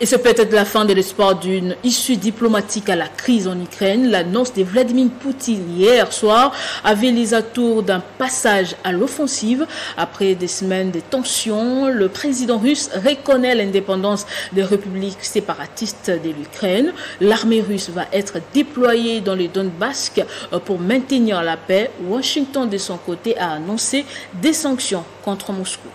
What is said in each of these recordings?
Et c'est peut-être la fin de l'espoir d'une issue diplomatique à la crise en Ukraine. L'annonce de Vladimir Poutine hier soir avait les atours d'un passage à l'offensive. Après des semaines de tensions, le président russe reconnaît l'indépendance des républiques séparatistes de l'Ukraine. L'armée russe va être déployée dans le Donbass pour maintenir la paix. Washington, de son côté, a annoncé des sanctions contre Moscou.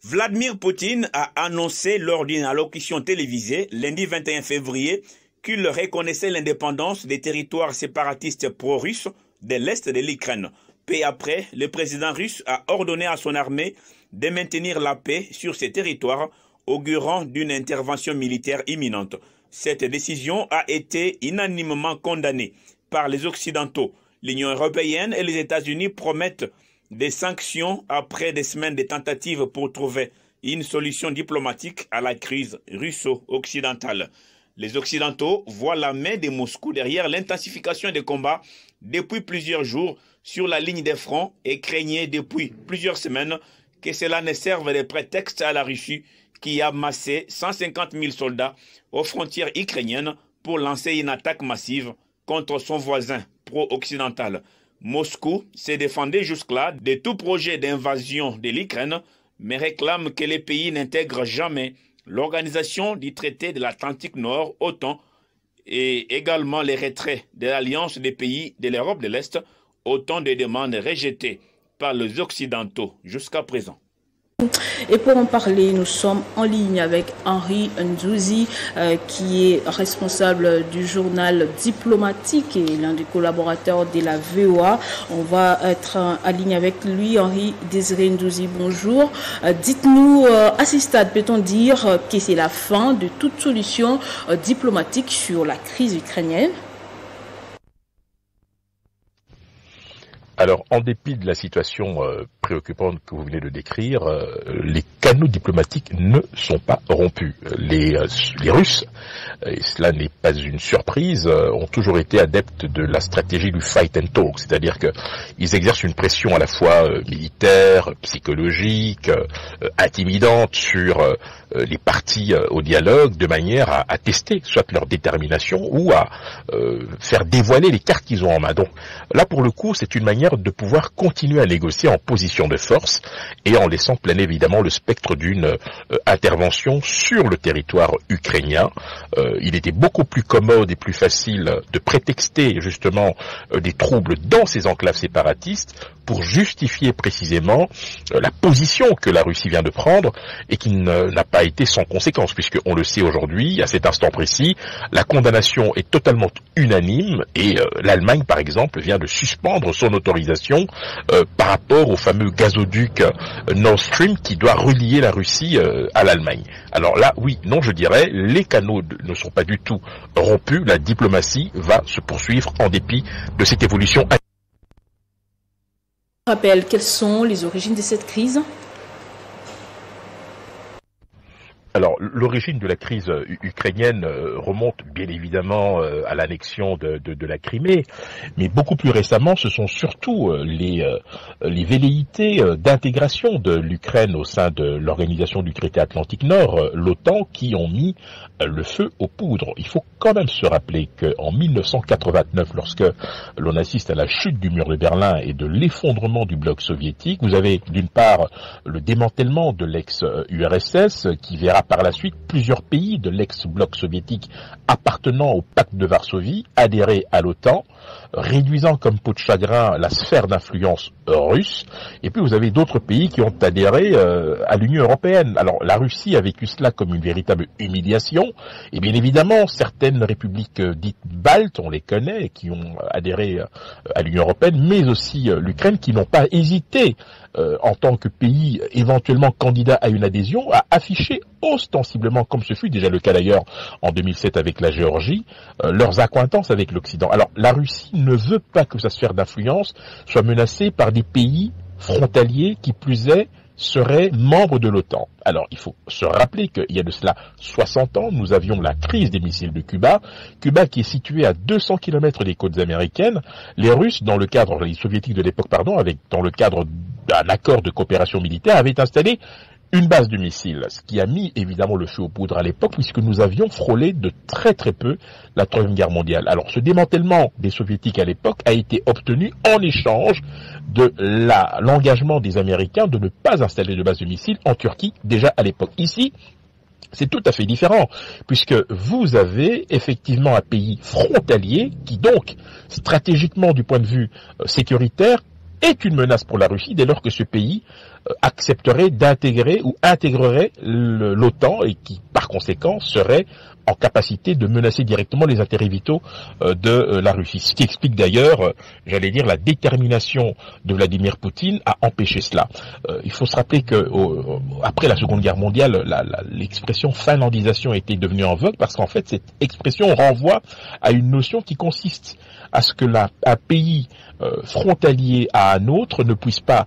Vladimir Poutine a annoncé lors d'une allocution télévisée lundi 21 février qu'il reconnaissait l'indépendance des territoires séparatistes pro-russes de l'Est de l'Ukraine. Peu après, le président russe a ordonné à son armée de maintenir la paix sur ces territoires, augurant d'une intervention militaire imminente. Cette décision a été unanimement condamnée par les Occidentaux. L'Union européenne et les États-Unis promettent des sanctions après des semaines de tentatives pour trouver une solution diplomatique à la crise russo-occidentale. Les Occidentaux voient la main de Moscou derrière l'intensification des combats depuis plusieurs jours sur la ligne des fronts et craignaient depuis plusieurs semaines que cela ne serve de prétexte à la Russie qui a massé 150 000 soldats aux frontières ukrainiennes pour lancer une attaque massive contre son voisin pro-occidental. Moscou s'est défendu jusque-là de tout projet d'invasion de l'Ukraine, mais réclame que les pays n'intègrent jamais l'organisation du traité de l'Atlantique Nord, OTAN, et également les retraits de l'Alliance des pays de l'Europe de l'Est, autant de demandes rejetées par les Occidentaux jusqu'à présent. Et pour en parler, nous sommes en ligne avec Henri Ndouzi, qui est responsable du journal diplomatique et l'un des collaborateurs de la VOA. On va être en ligne avec lui. Henri Désiré Ndouzi, bonjour. Dites-nous, à ce stade, peut-on dire que c'est la fin de toute solution diplomatique sur la crise ukrainienne? Alors, en dépit de la situation préoccupante que vous venez de décrire, les canaux diplomatiques ne sont pas rompus. Les Russes, et cela n'est pas une surprise, ont toujours été adeptes de la stratégie du fight and talk, c'est-à-dire qu'ils exercent une pression à la fois militaire, psychologique, intimidante sur les parties au dialogue, de manière à tester soit leur détermination ou à faire dévoiler les cartes qu'ils ont en main. Donc là, pour le coup, c'est une manière de pouvoir continuer à négocier en position de force et en laissant planer évidemment le spectre d'une intervention sur le territoire ukrainien. Il était beaucoup plus commode et plus facile de prétexter justement des troubles dans ces enclaves séparatistes pour justifier précisément la position que la Russie vient de prendre et qui n'a pas été sans conséquence, puisque on le sait aujourd'hui, à cet instant précis, la condamnation est totalement unanime et l'Allemagne, par exemple, vient de suspendre son autorisation par rapport au fameux gazoduc Nord Stream qui doit relier la Russie à l'Allemagne. Alors là, oui, non, je dirais, les canaux ne sont pas du tout rompus, la diplomatie va se poursuivre en dépit de cette évolution. Rappelle, quelles sont les origines de cette crise? Alors, l'origine de la crise ukrainienne remonte bien évidemment à l'annexion de la Crimée, mais beaucoup plus récemment, ce sont surtout les velléités d'intégration de l'Ukraine au sein de l'organisation du traité Atlantique Nord, l'OTAN, qui ont mis le feu aux poudres. Il faut quand même se rappeler qu'en 1989, lorsque l'on assiste à la chute du mur de Berlin et de l'effondrement du bloc soviétique, vous avez d'une part le démantèlement de l'ex-URSS qui verra par la suite plusieurs pays de l'ex-bloc soviétique appartenant au pacte de Varsovie adhérer à l'OTAN, réduisant comme peau de chagrin la sphère d'influence russe. Et puis vous avez d'autres pays qui ont adhéré à l'Union européenne. Alors la Russie a vécu cela comme une véritable humiliation. Et bien évidemment, certaines républiques dites baltes, on les connaît, qui ont adhéré à l'Union européenne, mais aussi l'Ukraine, qui n'ont pas hésité en tant que pays éventuellement candidat à une adhésion, à afficher ostensiblement, comme ce fut déjà le cas d'ailleurs en 2007 avec la Géorgie, leurs accointances avec l'Occident. Alors la Russie ne veut pas que sa sphère d'influence soit menacée par des pays frontaliers qui plus est seraient membres de l'OTAN. Alors il faut se rappeler qu'il y a de cela 60 ans, nous avions la crise des missiles de Cuba, Cuba qui est situé à 200 km des côtes américaines. Les Russes, dans le cadre, les Soviétiques de l'époque, dans le cadre d'un accord de coopération militaire, avaient installé une base de missiles, ce qui a mis évidemment le feu aux poudres à l'époque, puisque nous avions frôlé de très très peu la Troisième Guerre mondiale. Alors ce démantèlement des soviétiques à l'époque a été obtenu en échange de l'engagement des Américains de ne pas installer de base de missiles en Turquie déjà à l'époque. Ici, c'est tout à fait différent, puisque vous avez effectivement un pays frontalier qui donc, stratégiquement du point de vue sécuritaire, est une menace pour la Russie dès lors que ce pays accepterait d'intégrer ou intégrerait l'OTAN et qui, par conséquent, serait en capacité de menacer directement les intérêts vitaux de la Russie. Ce qui explique d'ailleurs, j'allais dire, la détermination de Vladimir Poutine à empêcher cela. Il faut se rappeler que après la Seconde Guerre mondiale, l'expression finlandisation était devenue en vogue parce qu'en fait, cette expression renvoie à une notion qui consiste à ce que un pays frontalier à un autre ne puisse pas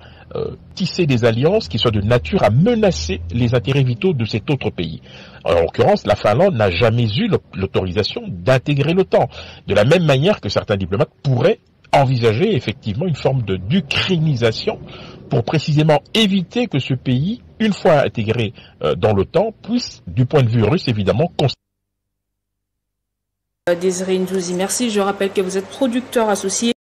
tisser des alliances qui soient de nature à menacer les intérêts vitaux de cet autre pays. En l'occurrence, la Finlande n'a jamais eu l'autorisation d'intégrer l'OTAN. De la même manière que certains diplomates pourraient envisager effectivement une forme d'ukrainisation pour précisément éviter que ce pays, une fois intégré dans l'OTAN, puisse, du point de vue russe évidemment, Désiré Ndouzi, merci. Je rappelle que vous êtes producteur associé